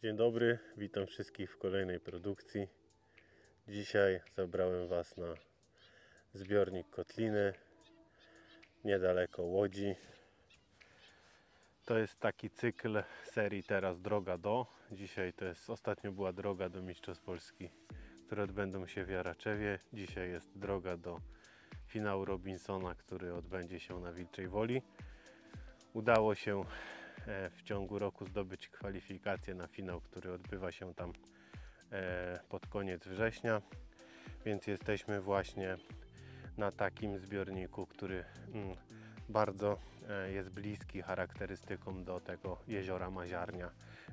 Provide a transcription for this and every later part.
Dzień dobry, witam wszystkich w kolejnej produkcji. Dzisiaj zabrałem Was na zbiornik Kotliny niedaleko Łodzi. To jest taki cykl serii Teraz Droga do. Dzisiaj ostatnio była droga do Mistrzostw Polski, które odbędą się w Jaraczewie. Dzisiaj jest droga do finału Robinsona, który odbędzie się na Wilczej Woli. Udało się w ciągu roku zdobyć kwalifikację na finał, który odbywa się tam pod koniec września, więc jesteśmy właśnie na takim zbiorniku, który bardzo jest bliski charakterystyką do tego jeziora Maziarnia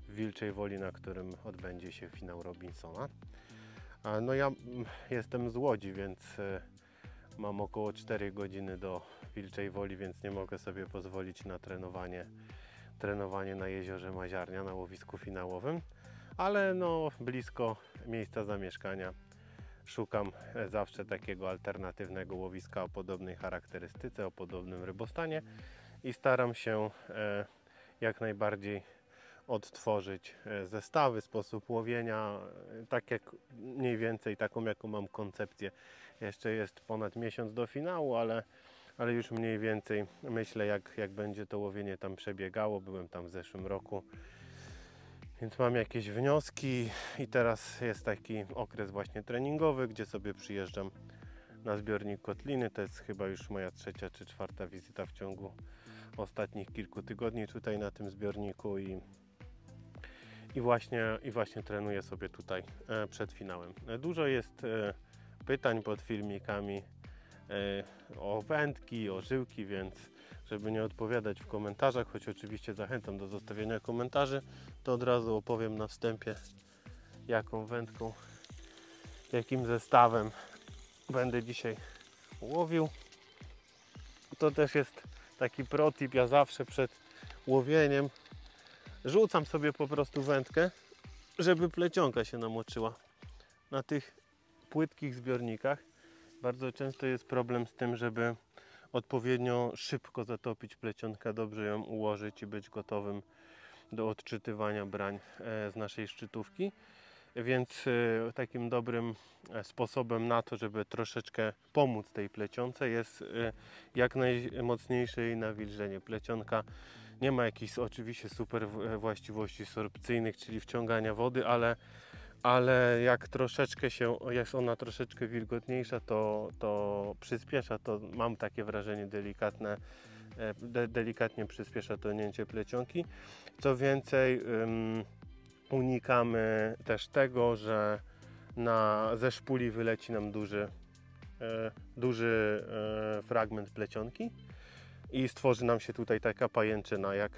w Wilczej Woli, na którym odbędzie się finał Robinsona. No ja jestem z Łodzi, więc mam około 4 godziny do Wilczej Woli, więc nie mogę sobie pozwolić na trenowanie na jeziorze Maziarnia, na łowisku finałowym, ale no blisko miejsca zamieszkania szukam zawsze takiego alternatywnego łowiska o podobnej charakterystyce, o podobnym rybostanie i staram się jak najbardziej odtworzyć zestawy, sposób łowienia, tak jak mniej więcej taką jaką mam koncepcję. Jeszcze jest ponad miesiąc do finału, ale już mniej więcej myślę jak będzie to łowienie tam przebiegało. Byłem tam w zeszłym roku, więc mam jakieś wnioski i teraz jest taki okres właśnie treningowy, gdzie sobie przyjeżdżam na zbiornik Kotliny. To jest chyba już moja 3. czy 4. wizyta w ciągu ostatnich kilku tygodni tutaj na tym zbiorniku i właśnie trenuję sobie tutaj przed finałem. Dużo jest pytań pod filmikami o wędki, o żyłki, więc żeby nie odpowiadać w komentarzach, choć oczywiście zachęcam do zostawienia komentarzy, to od razu opowiem na wstępie, jaką wędką, jakim zestawem będę dzisiaj łowił. To też jest taki protip, ja zawsze przed łowieniem rzucam sobie po prostu wędkę, żeby plecionka się namoczyła. Na tych płytkich zbiornikach bardzo często jest problem z tym, żeby odpowiednio szybko zatopić plecionkę, dobrze ją ułożyć i być gotowym do odczytywania brań z naszej szczytówki. Więc takim dobrym sposobem na to, żeby troszeczkę pomóc tej plecionce, jest jak najmocniejsze jej nawilżenie. Plecionka nie ma jakichś oczywiście super właściwości sorpcyjnych, czyli wciągania wody, ale jak jest ona troszeczkę wilgotniejsza, to przyspiesza to, mam takie wrażenie, delikatnie przyspiesza tonięcie plecionki. Co więcej, unikamy też tego, że ze szpuli wyleci nam duży fragment plecionki i stworzy nam się tutaj taka pajęczyna. Jak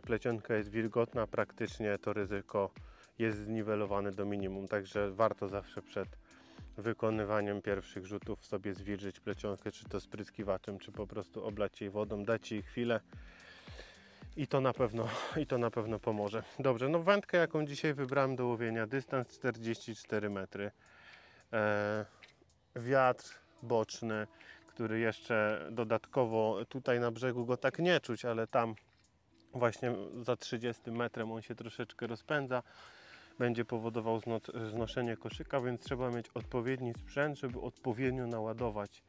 plecionka jest wilgotna, praktycznie to ryzyko jest zniwelowane do minimum, także warto zawsze przed wykonywaniem pierwszych rzutów sobie zwilżyć plecionkę, czy to spryskiwaczem, czy po prostu oblać jej wodą, dać jej chwilę i to na pewno pomoże. Dobrze, no wędkę jaką dzisiaj wybrałem do łowienia, dystans 44 metry, wiatr boczny, który jeszcze dodatkowo tutaj na brzegu go tak nie czuć, ale tam właśnie za 30 metrem on się troszeczkę rozpędza, będzie powodował znoszenie koszyka, więc trzeba mieć odpowiedni sprzęt, żeby odpowiednio naładować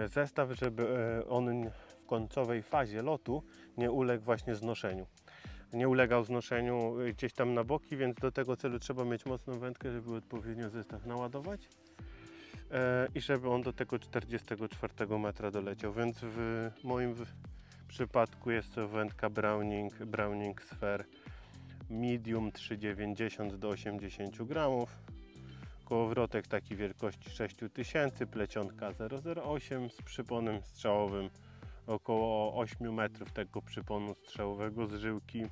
zestaw, żeby on w końcowej fazie lotu nie uległ właśnie znoszeniu. Nie ulegał znoszeniu gdzieś tam na boki, więc do tego celu trzeba mieć mocną wędkę, żeby odpowiednio zestaw naładować i żeby on do tego 44 metra doleciał, więc w moim przypadku jest to wędka Browning Sphere medium 3,90 do 80 gramów, kołowrotek taki wielkości 6000, plecionka 0,08 z przyponem strzałowym około 8 metrów tego przyponu strzałowego z żyłki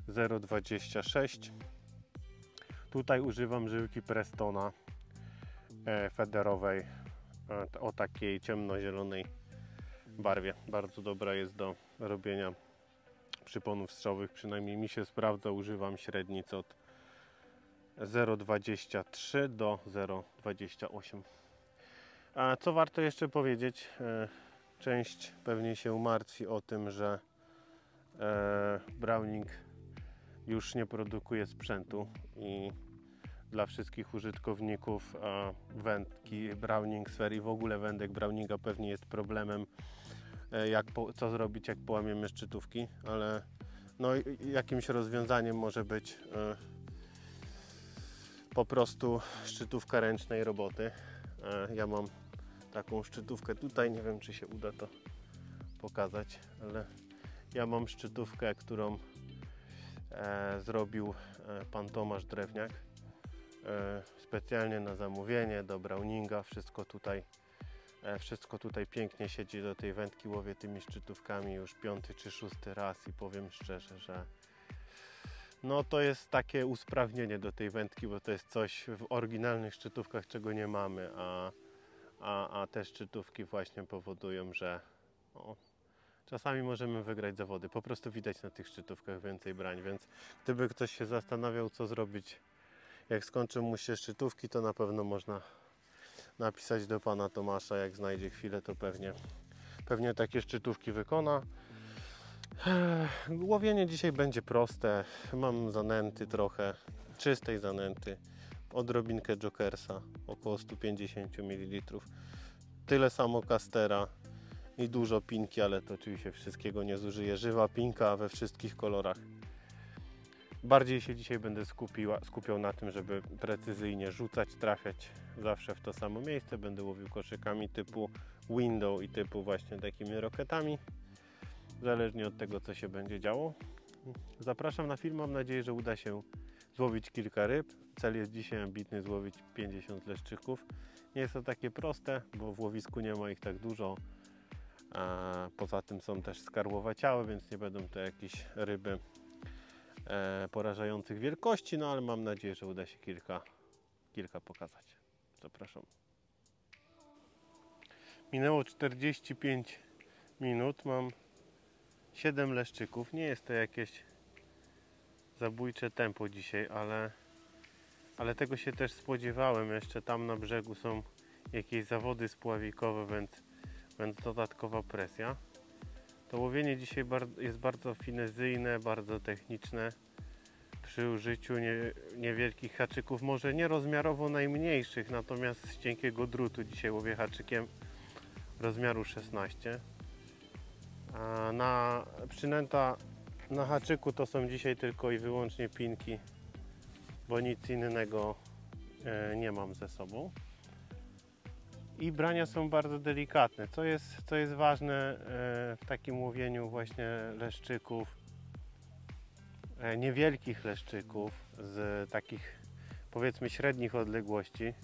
0,26. Tutaj używam żyłki Prestona federowej o takiej ciemnozielonej barwie. Bardzo dobra jest do robienia przyponów strzałowych, przynajmniej mi się sprawdza. Używam średnic od 0,23 do 0,28. A co warto jeszcze powiedzieć? Część pewnie się martwi o tym, że Browning już nie produkuje sprzętu i dla wszystkich użytkowników wędki Browning Sphere i w ogóle wędek Browninga pewnie jest problemem, co zrobić, jak połamiemy szczytówki, ale no, jakimś rozwiązaniem może być po prostu szczytówka ręcznej roboty. Ja mam taką szczytówkę tutaj, nie wiem, czy się uda to pokazać, ale ja mam szczytówkę, którą zrobił pan Drewniak specjalnie na zamówienie do Browninga. Wszystko tutaj pięknie siedzi do tej wędki. Łowię tymi szczytówkami już 5. czy 6. raz i powiem szczerze, że no to jest takie usprawnienie do tej wędki, bo to jest coś w oryginalnych szczytówkach, czego nie mamy, a te szczytówki właśnie powodują, że czasami możemy wygrać zawody. Po prostu widać na tych szczytówkach więcej brań, więc gdyby ktoś się zastanawiał, co zrobić, jak skończą mu się szczytówki, to na pewno można napisać do pana Tomasza. Jak znajdzie chwilę, to pewnie takie szczytówki wykona. Łowienie dzisiaj będzie proste. Mam zanęty trochę, czystej zanęty, odrobinkę jokersa, około 150 ml. Tyle samo kastera i dużo pinki, ale to oczywiście wszystkiego nie zużyję. Żywa pinka we wszystkich kolorach. Bardziej się dzisiaj będę skupiał na tym, żeby precyzyjnie rzucać, trafiać zawsze w to samo miejsce. Będę łowił koszykami typu window i typu właśnie takimi roketami, zależnie od tego, co się będzie działo. Zapraszam na film, mam nadzieję, że uda się złowić kilka ryb. Cel jest dzisiaj ambitny, złowić 50 leszczyków. Nie jest to takie proste, bo w łowisku nie ma ich tak dużo. A poza tym są też skarłowaciałe, więc nie będą to jakieś ryby porażających wielkości, no ale mam nadzieję, że uda się kilka pokazać. Zapraszam. Minęło 45 minut, mam 7 leszczyków. Nie jest to jakieś zabójcze tempo dzisiaj, ale tego się też spodziewałem. Jeszcze tam na brzegu są jakieś zawody spławikowe, więc dodatkowa presja. To łowienie dzisiaj jest bardzo finezyjne, bardzo techniczne przy użyciu niewielkich haczyków, może nie rozmiarowo najmniejszych, natomiast z cienkiego drutu. Dzisiaj łowię haczykiem rozmiaru 16. A przynęta na haczyku to są dzisiaj tylko i wyłącznie pinki, bo nic innego nie mam ze sobą. I brania są bardzo delikatne, co jest ważne w takim łowieniu właśnie leszczyków, niewielkich leszczyków z takich powiedzmy średnich odległości.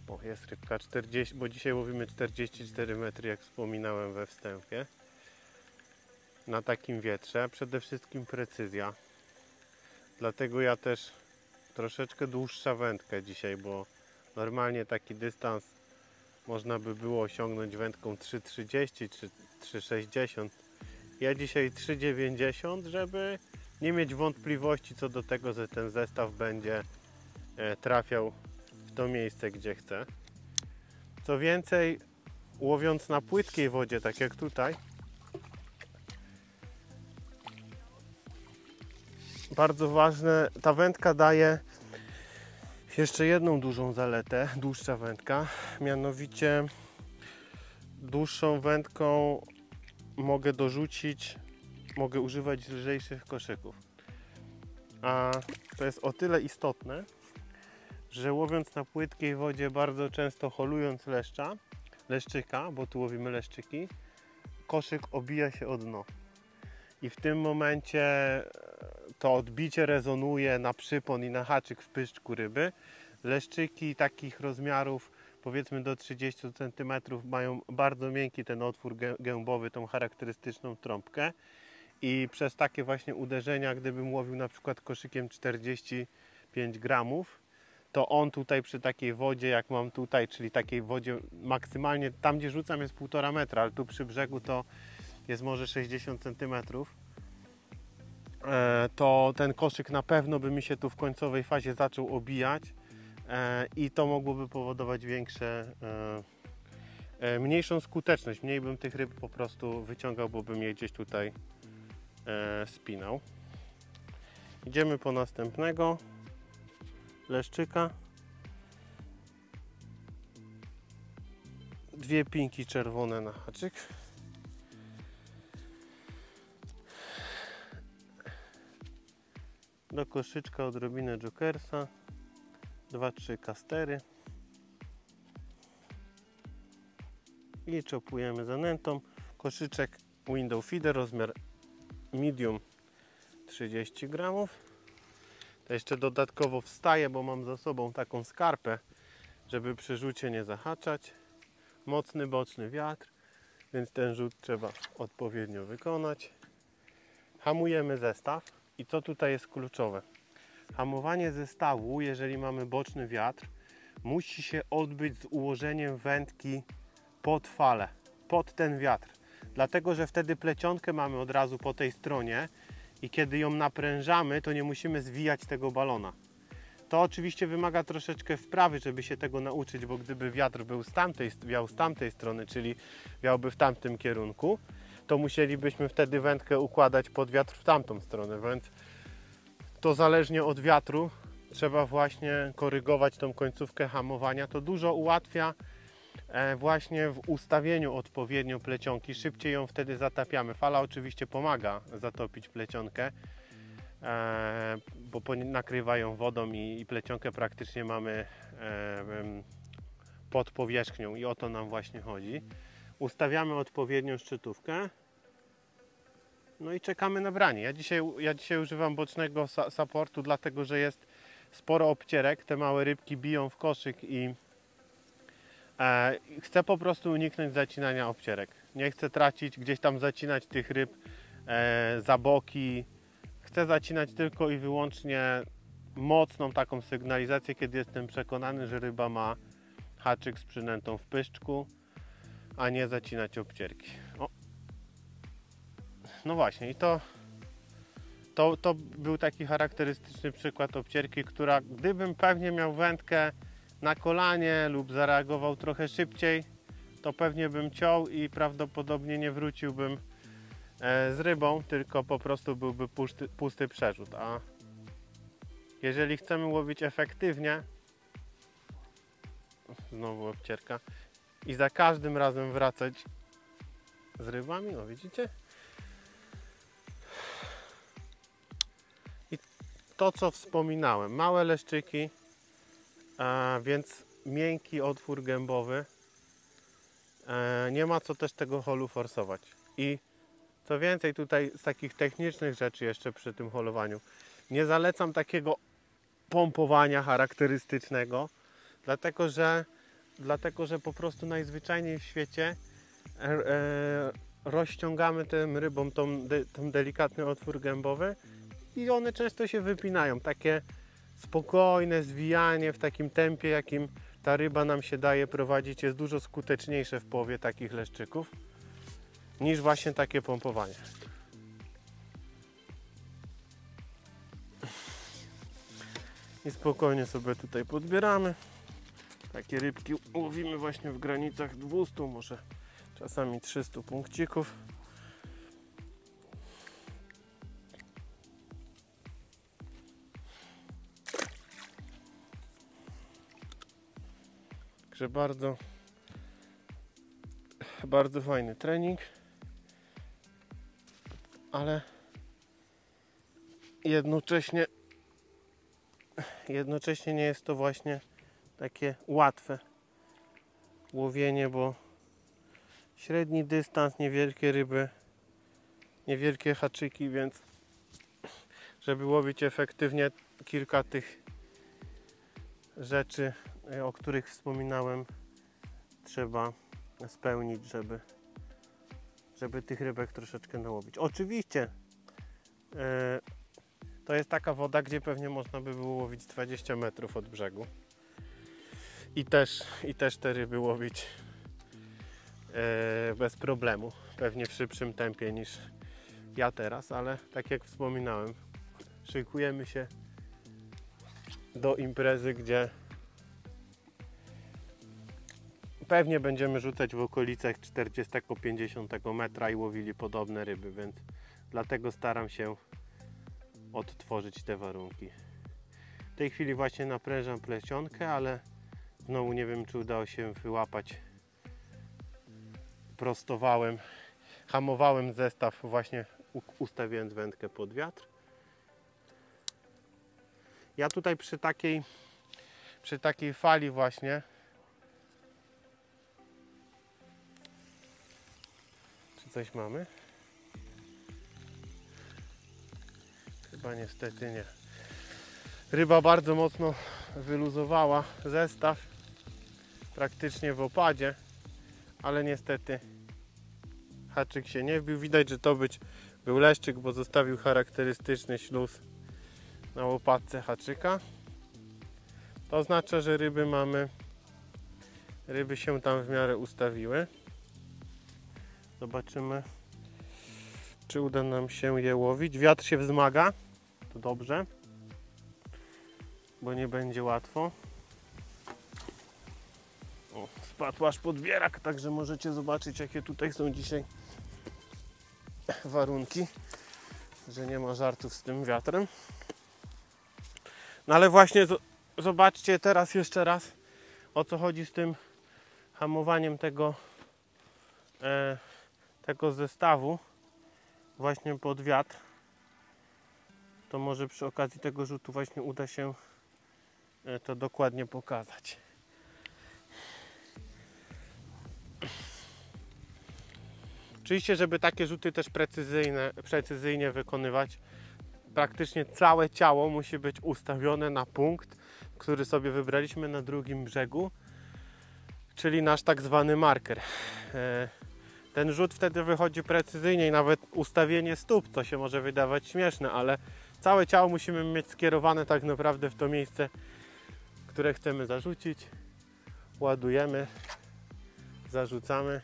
O, jest rybka 40, bo dzisiaj łowimy 44 metry, jak wspominałem we wstępie. Na takim wietrze przede wszystkim precyzja, dlatego ja też troszeczkę dłuższa wędkę dzisiaj, bo normalnie taki dystans można by było osiągnąć wędką 3,30 czy 3,60. Ja dzisiaj 3,90, żeby nie mieć wątpliwości co do tego, że ten zestaw będzie trafiał w to miejsce, gdzie chcę. Co więcej, łowiąc na płytkiej wodzie, tak jak tutaj, bardzo ważne, ta wędka daje jeszcze jedną dużą zaletę, dłuższa wędka, mianowicie dłuższą wędką mogę używać lżejszych koszyków. A to jest o tyle istotne, że łowiąc na płytkiej wodzie, bardzo często holując leszczyka, bo tu łowimy leszczyki, koszyk obija się o dno. I w tym momencie to odbicie rezonuje na przypon i na haczyk w pyszczku ryby. Leszczyki takich rozmiarów, powiedzmy do 30 cm, mają bardzo miękki ten otwór gębowy, tą charakterystyczną trąbkę. I przez takie właśnie uderzenia, gdybym łowił na przykład koszykiem 45 gramów, to on tutaj przy takiej wodzie, jak mam tutaj, czyli takiej wodzie maksymalnie, tam gdzie rzucam jest 1,5 metra, ale tu przy brzegu to jest może 60 cm, to ten koszyk na pewno by mi się tu w końcowej fazie zaczął obijać i to mogłoby powodować mniejszą skuteczność, mniej bym tych ryb po prostu wyciągał, bo bym je gdzieś tutaj spinał. Idziemy po następnego leszczyka. 2 pinki czerwone na haczyk. Do koszyczka odrobinę jokersa. 2-3 kastery. I czopujemy zanętą. Koszyczek window feeder, rozmiar medium 30 gramów. To jeszcze dodatkowo wstaje, bo mam za sobą taką skarpę, żeby przy rzucie nie zahaczać. Mocny boczny wiatr, więc ten rzut trzeba odpowiednio wykonać. Hamujemy zestaw i co tutaj jest kluczowe? Hamowanie zestawu, jeżeli mamy boczny wiatr, musi się odbyć z ułożeniem wędki pod falę, pod ten wiatr. Dlatego, że wtedy plecionkę mamy od razu po tej stronie i kiedy ją naprężamy, to nie musimy zwijać tego balona. To oczywiście wymaga troszeczkę wprawy, żeby się tego nauczyć, bo gdyby wiatr był wiał z tamtej strony, czyli wiałby w tamtym kierunku, to musielibyśmy wtedy wędkę układać pod wiatr w tamtą stronę, więc to zależnie od wiatru trzeba właśnie korygować tą końcówkę hamowania. To dużo ułatwia właśnie w ustawieniu odpowiednio plecionki, szybciej ją wtedy zatapiamy. Fala oczywiście pomaga zatopić plecionkę, bo nakrywa ją wodą i plecionkę praktycznie mamy pod powierzchnią i o to nam właśnie chodzi. Ustawiamy odpowiednią szczytówkę, no i czekamy na branie. Ja dzisiaj używam bocznego supportu, dlatego że jest sporo obcierek, te małe rybki biją w koszyk i chcę po prostu uniknąć zacinania obcierek. Nie chcę tracić, gdzieś tam zacinać tych ryb za boki. Chcę zacinać tylko i wyłącznie mocną taką sygnalizację, kiedy jestem przekonany, że ryba ma haczyk z przynętą w pyszczku, a nie zacinać obcierki. O. No właśnie, i to był taki charakterystyczny przykład obcierki, która gdybym pewnie miał wędkę na kolanie lub zareagował trochę szybciej, to pewnie bym ciął i prawdopodobnie nie wróciłbym z rybą, tylko po prostu byłby pusty przerzut. A jeżeli chcemy łowić efektywnie, znowu obcierka, i za każdym razem wracać z rybami, no widzicie? I to, co wspominałem, małe leszczyki, więc miękki otwór gębowy, nie ma co też tego holu forsować. I co więcej, tutaj z takich technicznych rzeczy jeszcze przy tym holowaniu, nie zalecam takiego pompowania charakterystycznego, dlatego że po prostu najzwyczajniej w świecie rozciągamy tym rybom ten delikatny otwór gębowy i one często się wypinają. Takie spokojne zwijanie w takim tempie, jakim ta ryba nam się daje prowadzić, jest dużo skuteczniejsze w połowie takich leszczyków niż właśnie takie pompowanie. I spokojnie sobie tutaj podbieramy. Takie rybki łowimy właśnie w granicach 200, może czasami 300 punkcików. Także bardzo fajny trening, ale jednocześnie nie jest to właśnie takie łatwe łowienie, bo średni dystans, niewielkie ryby, niewielkie haczyki, więc żeby łowić efektywnie, kilka tych rzeczy, o których wspominałem, trzeba spełnić, żeby tych rybek troszeczkę nałowić. Oczywiście to jest taka woda, gdzie pewnie można by było łowić 20 metrów od brzegu i też te ryby łowić bez problemu, pewnie w szybszym tempie niż ja teraz, ale tak jak wspominałem, szykujemy się do imprezy, gdzie pewnie będziemy rzucać w okolicach 40-50 metra i łowili podobne ryby, więc Dlatego staram się odtworzyć te warunki. W tej chwili właśnie naprężam plecionkę, ale znowu nie wiem, czy udało się wyłapać. Prostowałem, hamowałem zestaw, właśnie ustawiając wędkę pod wiatr. Ja tutaj przy takiej fali właśnie, czy coś mamy? Chyba niestety nie. Ryba bardzo mocno wyluzowała zestaw, praktycznie w opadzie, ale niestety haczyk się nie wbił. Widać, że to był leszczyk, bo zostawił charakterystyczny śluz na łopatce haczyka. To oznacza, że ryby się tam w miarę ustawiły. Zobaczymy, czy uda nam się je łowić. Wiatr się wzmaga, to dobrze, bo nie będzie łatwo. O, spadł aż podbierak, także możecie zobaczyć, jakie tutaj są dzisiaj warunki, że nie ma żartów z tym wiatrem. No ale właśnie zobaczcie teraz jeszcze raz, o co chodzi z tym hamowaniem tego zestawu właśnie pod wiatr. To może przy okazji tego rzutu właśnie uda się to dokładnie pokazać. Oczywiście, żeby takie rzuty też precyzyjnie wykonywać, praktycznie całe ciało musi być ustawione na punkt, który sobie wybraliśmy na drugim brzegu, czyli nasz tak zwany marker. Ten rzut wtedy wychodzi precyzyjnie i nawet ustawienie stóp, to się może wydawać śmieszne, ale całe ciało musimy mieć skierowane tak naprawdę w to miejsce, które chcemy zarzucić. Ładujemy, zarzucamy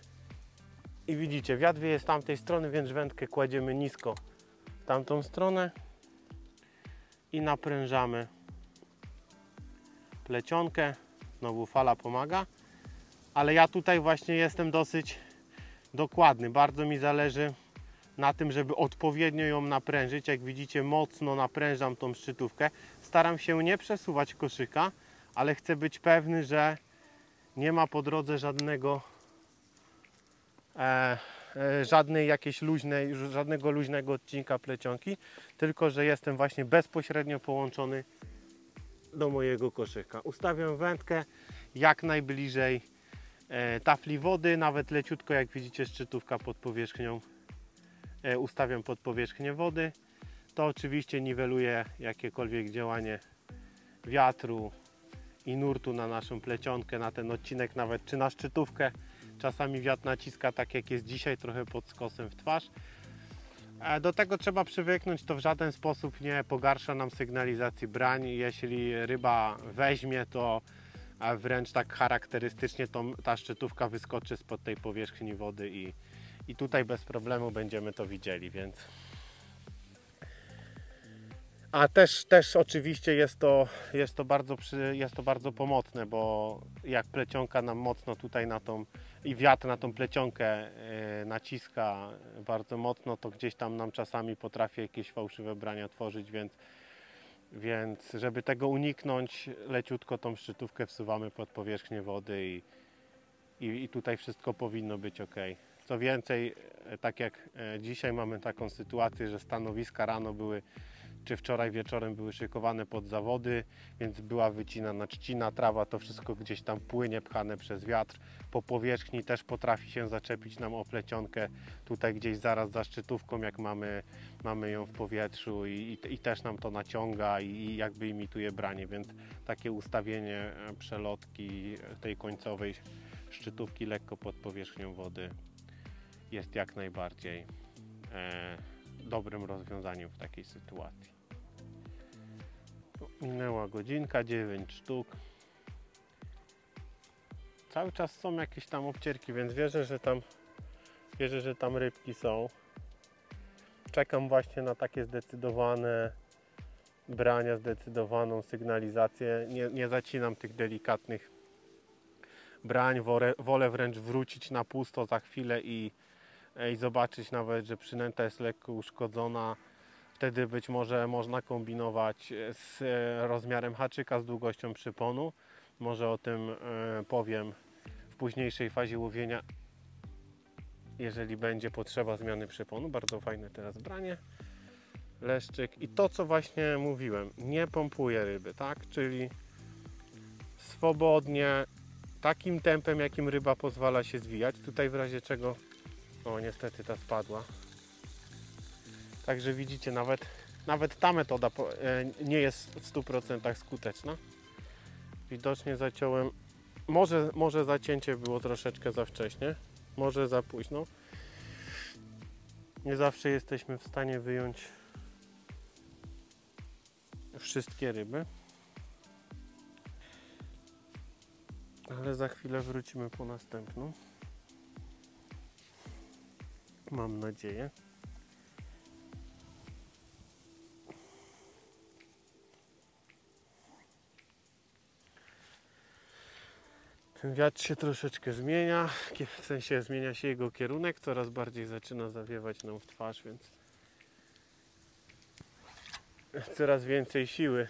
i widzicie, wiatr wieje z tamtej strony, więc wędkę kładziemy nisko w tamtą stronę i naprężamy plecionkę. Znowu fala pomaga, ale ja tutaj właśnie jestem dosyć dokładny. Bardzo mi zależy na tym, żeby odpowiednio ją naprężyć. Jak widzicie, mocno naprężam tą szczytówkę. Staram się nie przesuwać koszyka, ale chcę być pewny, że nie ma po drodze żadnego luźnego odcinka plecionki, tylko że jestem właśnie bezpośrednio połączony do mojego koszyka. Ustawiam wędkę jak najbliżej tafli wody, nawet leciutko, jak widzicie, szczytówka pod powierzchnią, ustawiam pod powierzchnię wody. To oczywiście niweluje jakiekolwiek działanie wiatru i nurtu na naszą plecionkę, na ten odcinek nawet, czy na szczytówkę. Czasami wiatr naciska, tak jak jest dzisiaj, trochę pod skosem w twarz. Do tego trzeba przywyknąć, to w żaden sposób nie pogarsza nam sygnalizacji brań. Jeśli ryba weźmie, to wręcz tak charakterystycznie ta szczytówka wyskoczy spod tej powierzchni wody i tutaj bez problemu będziemy to widzieli, więc... A też oczywiście jest to bardzo pomocne, bo jak plecionka nam mocno tutaj i wiatr na tą plecionkę naciska bardzo mocno, to gdzieś tam nam czasami potrafi jakieś fałszywe brania tworzyć, więc żeby tego uniknąć, leciutko tą szczytówkę wsuwamy pod powierzchnię wody i tutaj wszystko powinno być ok. Co więcej, tak jak dzisiaj mamy taką sytuację, że stanowiska rano czy wczoraj wieczorem były szykowane pod zawody, więc była wycinana trzcina, trawa, to wszystko gdzieś tam płynie, pchane przez wiatr. Po powierzchni też potrafi się zaczepić nam o plecionkę, tutaj gdzieś zaraz za szczytówką, jak mamy ją w powietrzu i też nam to naciąga i jakby imituje branie, więc takie ustawienie przelotki tej końcowej szczytówki lekko pod powierzchnią wody jest jak najbardziej dobrym rozwiązaniem w takiej sytuacji. Minęła godzinka, 9 sztuk. Cały czas są jakieś tam obcierki, więc wierzę, że tam rybki są. Czekam właśnie na takie zdecydowane brania, zdecydowaną sygnalizację. Nie zacinam tych delikatnych brań, wolę wręcz wrócić na pusto za chwilę i i zobaczyć nawet, że przynęta jest lekko uszkodzona. Wtedy być może można kombinować z rozmiarem haczyka, z długością przyponu. Może o tym powiem w późniejszej fazie łowienia, jeżeli będzie potrzeba zmiany przyponu. Bardzo fajne teraz branie. Leszczyk i to, co właśnie mówiłem, nie pompuje ryby, tak? Czyli swobodnie, takim tempem, jakim ryba pozwala się zwijać. Tutaj w razie czego, o niestety ta spadła. Także widzicie, nawet ta metoda nie jest w 100% skuteczna. Widocznie zaciąłem, może zacięcie było troszeczkę za wcześnie, może za późno. Nie zawsze jesteśmy w stanie wyjąć wszystkie ryby. Ale za chwilę wrócimy po następną. Mam nadzieję. Ten wiatr się troszeczkę zmienia, w sensie zmienia się jego kierunek, coraz bardziej zaczyna zawiewać nam w twarz, więc coraz więcej siły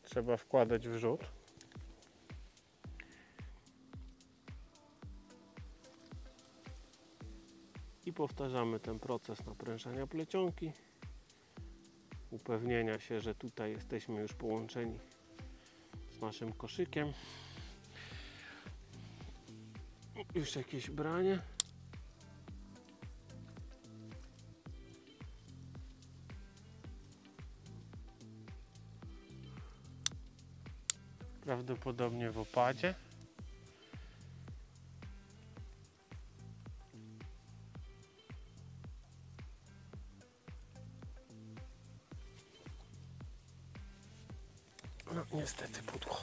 trzeba wkładać w rzut. I powtarzamy ten proces naprężania plecionki, upewnienia się, że tutaj jesteśmy już połączeni z naszym koszykiem. Już jakieś branie. Prawdopodobnie w opadzie. No niestety pudło.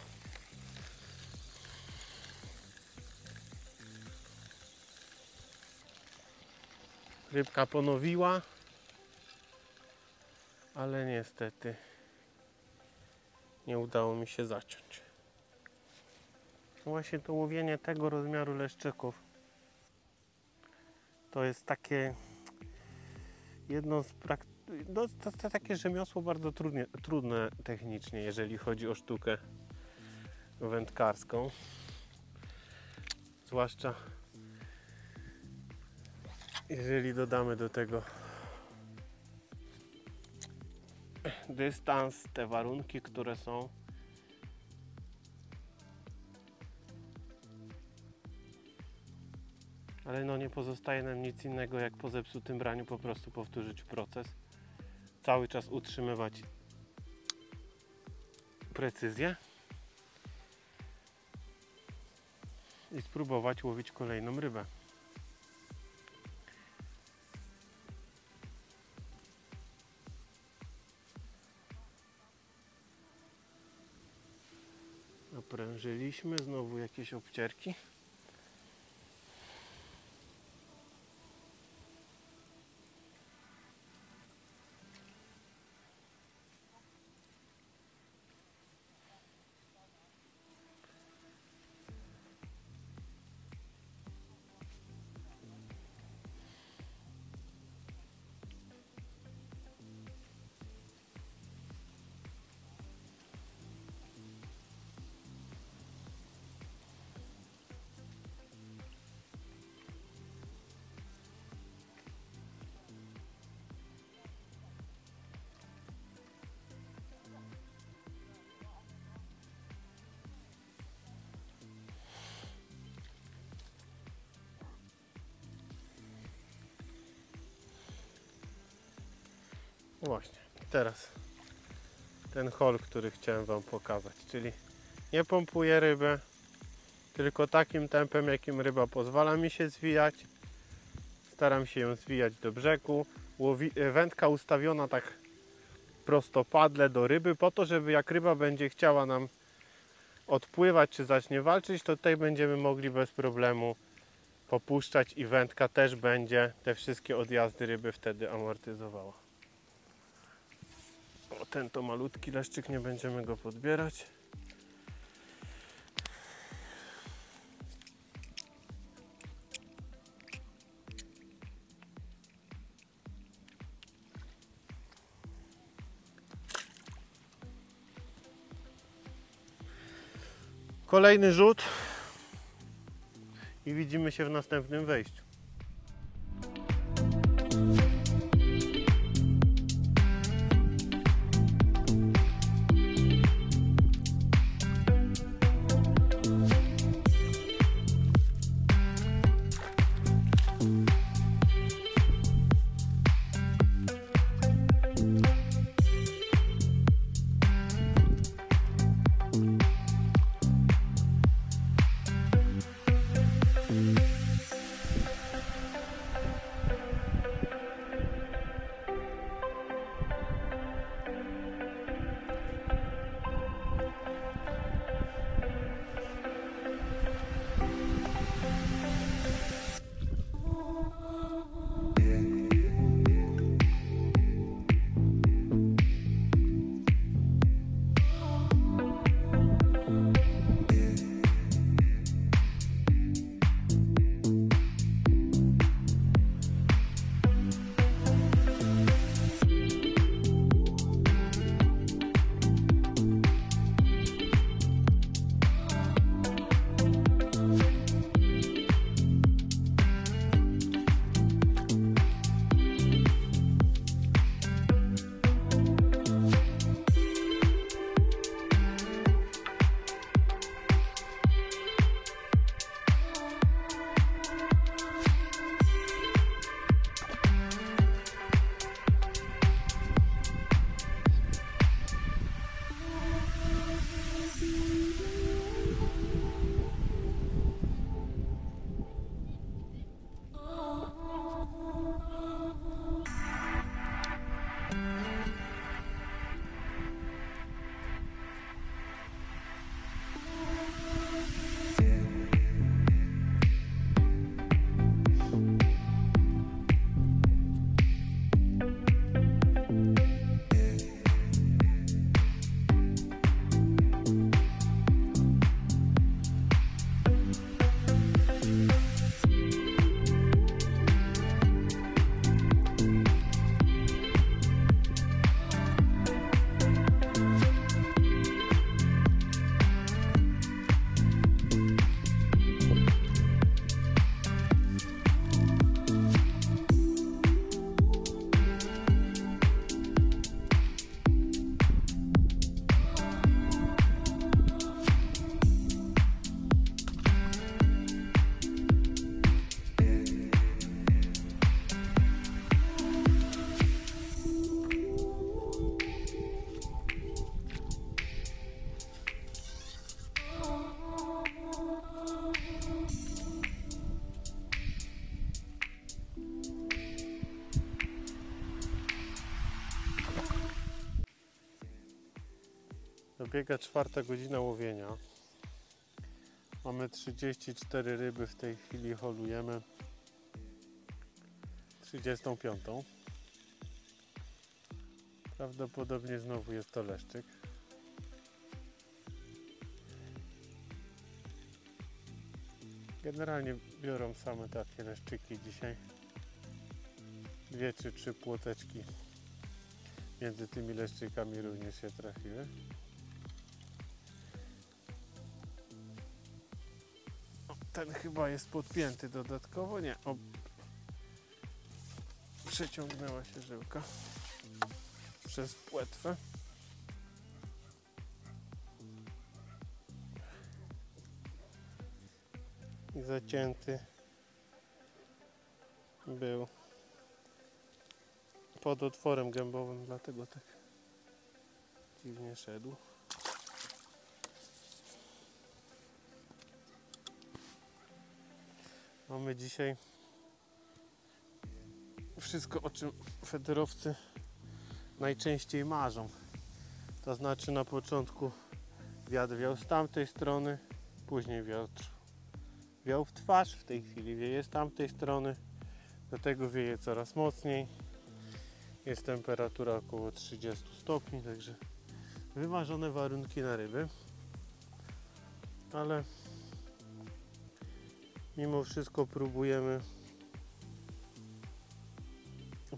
Rybka ponowiła, ale niestety nie udało mi się zaciąć. Właśnie to łowienie tego rozmiaru leszczyków to jest takie jedno z to takie rzemiosło bardzo trudne technicznie, jeżeli chodzi o sztukę wędkarską. Zwłaszcza jeżeli dodamy do tego dystans, te warunki, które są. Ale no nie pozostaje nam nic innego, jak po zepsutym braniu po prostu powtórzyć proces. Cały czas utrzymywać precyzję i spróbować łowić kolejną rybę. Naprężyliśmy, znowu jakieś obcierki. Właśnie, teraz ten hol, który chciałem Wam pokazać, czyli nie pompuję rybę, tylko takim tempem, jakim ryba pozwala mi się zwijać. Staram się ją zwijać do brzegu. Wędka ustawiona tak prostopadle do ryby, po to, żeby jak ryba będzie chciała nam odpływać, czy zacznie walczyć, to tutaj będziemy mogli bez problemu popuszczać i wędka też będzie te wszystkie odjazdy ryby wtedy amortyzowała. O, ten to malutki leszczyk, nie będziemy go podbierać. Kolejny rzut i widzimy się w następnym wejściu. Dobiega 4. godzina łowienia. Mamy 34 ryby, w tej chwili holujemy 35. Prawdopodobnie znowu jest to leszczyk. Generalnie biorą same takie leszczyki dzisiaj. 2 czy 3 płoteczki między tymi leszczykami również się trafiły. Ten chyba jest podpięty dodatkowo, nie, o, przeciągnęła się żyłka przez płetwę. I zacięty był pod otworem gębowym, dlatego tak dziwnie szedł. Mamy dzisiaj wszystko, o czym federowcy najczęściej marzą. To znaczy, na początku wiatr wiał z tamtej strony, później wiatr wiał w twarz, w tej chwili wieje z tamtej strony, do tego wieje coraz mocniej. Jest temperatura około 30 stopni, także wymarzone warunki na ryby, ale mimo wszystko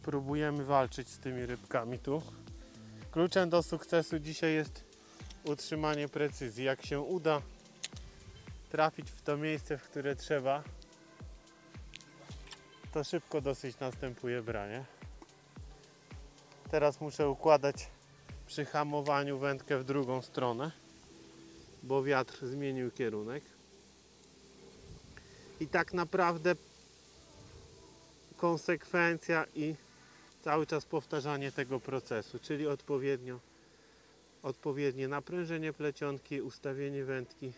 próbujemy walczyć z tymi rybkami tu. Kluczem do sukcesu dzisiaj jest utrzymanie precyzji. Jak się uda trafić w to miejsce, w które trzeba, to szybko dosyć następuje branie. Teraz muszę układać przy hamowaniu wędkę w drugą stronę, bo wiatr zmienił kierunek. I tak naprawdę konsekwencja i cały czas powtarzanie tego procesu, czyli odpowiednie naprężenie plecionki, ustawienie wędki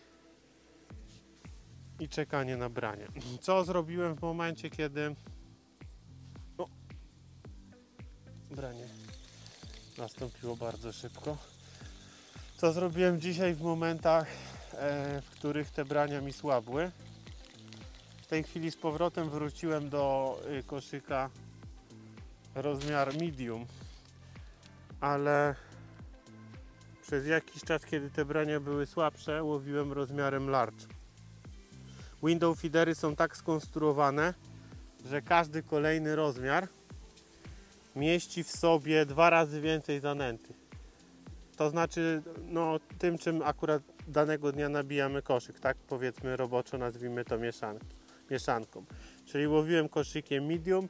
i czekanie na branie. Co zrobiłem w momencie, kiedy branie nastąpiło bardzo szybko. Co zrobiłem dzisiaj w momentach, w których te brania mi słabły. W tej chwili z powrotem wróciłem do koszyka rozmiar medium, ale przez jakiś czas, kiedy te brania były słabsze, łowiłem rozmiarem large. Window feedery są tak skonstruowane, że każdy kolejny rozmiar mieści w sobie 2 razy więcej zanęty. To znaczy, no, tym, czym akurat danego dnia nabijamy koszyk, tak powiedzmy roboczo nazwijmy to mieszanką. Czyli łowiłem koszykiem medium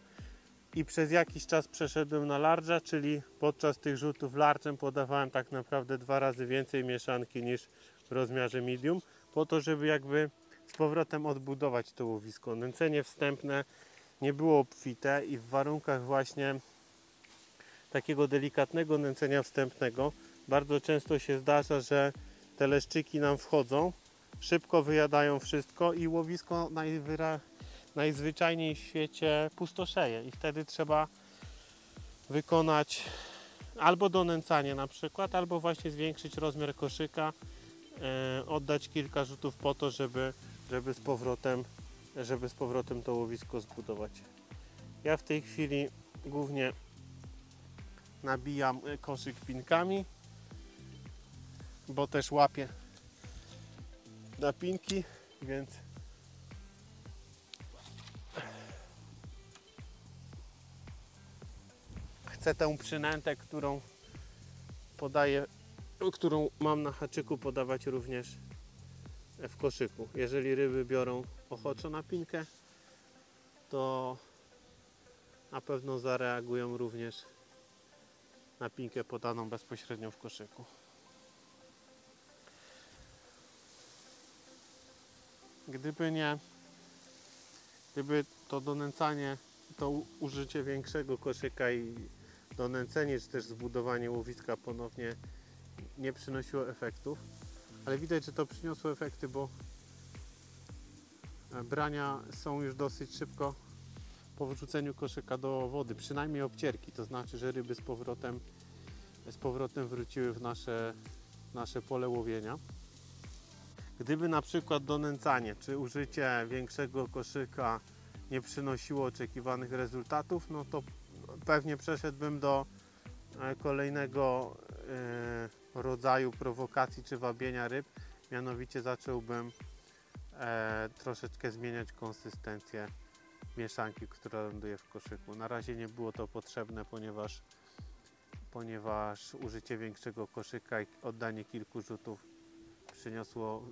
i przez jakiś czas przeszedłem na large'a, czyli podczas tych rzutów large'em podawałem tak naprawdę 2 razy więcej mieszanki niż w rozmiarze medium, po to, żeby jakby z powrotem odbudować to łowisko. Nęcenie wstępne nie było obfite i w warunkach właśnie takiego delikatnego nęcenia wstępnego bardzo często się zdarza, że te leszczyki nam wchodzą, szybko wyjadają wszystko i łowisko najzwyczajniej w świecie pustoszeje i wtedy trzeba wykonać albo donęcanie na przykład, albo właśnie zwiększyć rozmiar koszyka, oddać kilka rzutów po to, żeby z powrotem to łowisko zbudować. Ja w tej chwili głównie nabijam koszyk pinkami, bo też łapię na pinki, więc chcę tę przynętę, którą mam na haczyku, podawać również w koszyku. Jeżeli ryby biorą ochoczo na pinkę, to na pewno zareagują również na pinkę podaną bezpośrednio w koszyku. Gdyby to donęcanie, to użycie większego koszyka i donęcenie, czy też zbudowanie łowiska ponownie nie przynosiło efektów, ale widać, że to przyniosło efekty, bo brania są już dosyć szybko po wrzuceniu koszyka do wody, przynajmniej obcierki, to znaczy, że ryby z powrotem wróciły w nasze pole łowienia. Gdyby na przykład donęcanie czy użycie większego koszyka nie przynosiło oczekiwanych rezultatów, no to pewnie przeszedłbym do kolejnego rodzaju prowokacji czy wabienia ryb, mianowicie zacząłbym troszeczkę zmieniać konsystencję mieszanki, która ląduje w koszyku. Na razie nie było to potrzebne, ponieważ użycie większego koszyka i oddanie kilku rzutów przyniosło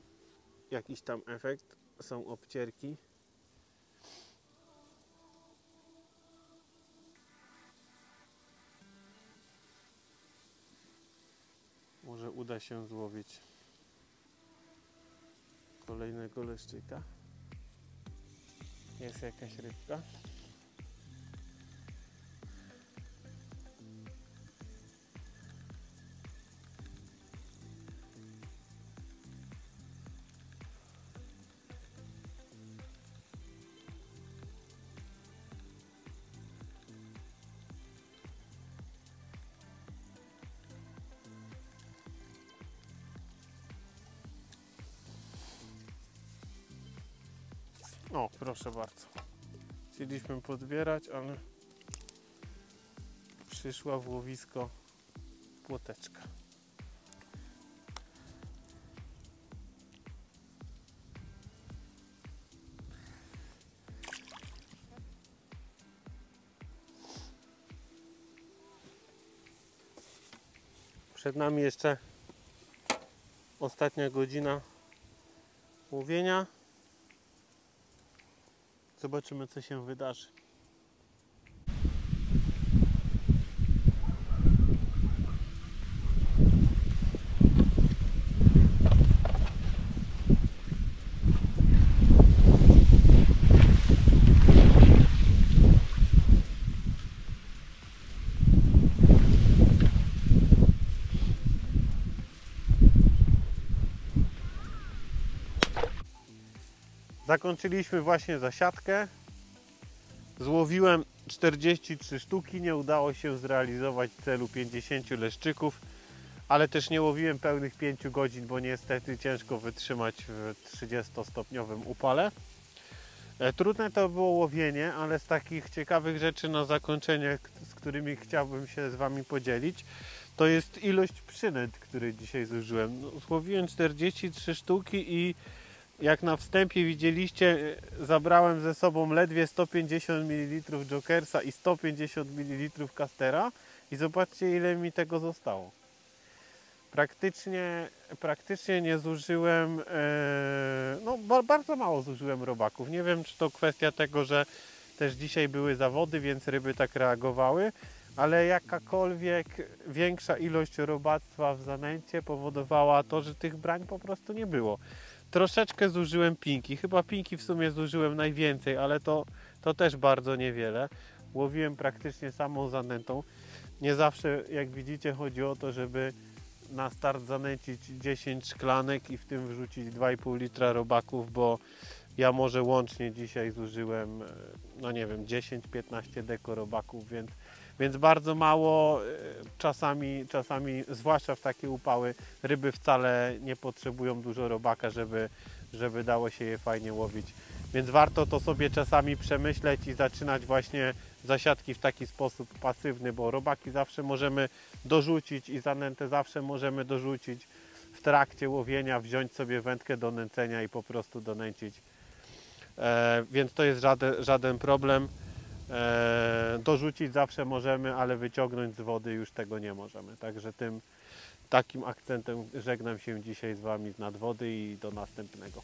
jakiś tam efekt. Są obcierki. Może uda się złowić kolejnego leszczyka. Jest jakaś rybka. O, proszę bardzo. Chcieliśmy pozbierać, ale przyszła w łowisko płoteczka. Przed nami jeszcze ostatnia godzina łowienia. Zobaczymy, co się wydarzy. Zakończyliśmy właśnie zasiadkę. Złowiłem 43 sztuki, nie udało się zrealizować celu 50 leszczyków, ale też nie łowiłem pełnych 5 godzin, bo niestety ciężko wytrzymać w 30-stopniowym upale. Trudne to było łowienie, ale z takich ciekawych rzeczy na zakończenie, z którymi chciałbym się z Wami podzielić, to jest ilość przynęt, które dzisiaj zużyłem. Złowiłem 43 sztuki i jak na wstępie widzieliście, zabrałem ze sobą ledwie 150 ml Jokersa i 150 ml Castera i zobaczcie, ile mi tego zostało. Praktycznie nie zużyłem, no bardzo mało zużyłem robaków. Nie wiem, czy to kwestia tego, że też dzisiaj były zawody, więc ryby tak reagowały, ale jakakolwiek większa ilość robactwa w zanęcie powodowała to, że tych brań po prostu nie było. Troszeczkę zużyłem pinki, chyba pinki w sumie zużyłem najwięcej, ale to też bardzo niewiele. Łowiłem praktycznie samą zanętą. Nie zawsze, jak widzicie, chodzi o to, żeby na start zanęcić 10 szklanek i w tym wrzucić 2,5 litra robaków, bo ja może łącznie dzisiaj zużyłem, no nie wiem, 10-15 deko robaków, więc bardzo mało. Czasami, zwłaszcza w takie upały, ryby wcale nie potrzebują dużo robaka, żeby dało się je fajnie łowić. Więc warto to sobie czasami przemyśleć i zaczynać właśnie zasiadki w taki sposób pasywny, bo robaki zawsze możemy dorzucić i zanętę zawsze możemy dorzucić w trakcie łowienia, wziąć sobie wędkę do nęcenia i po prostu donęcić. Więc to jest żaden problem. Dorzucić zawsze możemy, ale wyciągnąć z wody już tego nie możemy. Także takim akcentem żegnam się dzisiaj z Wami z nadwody i do następnego.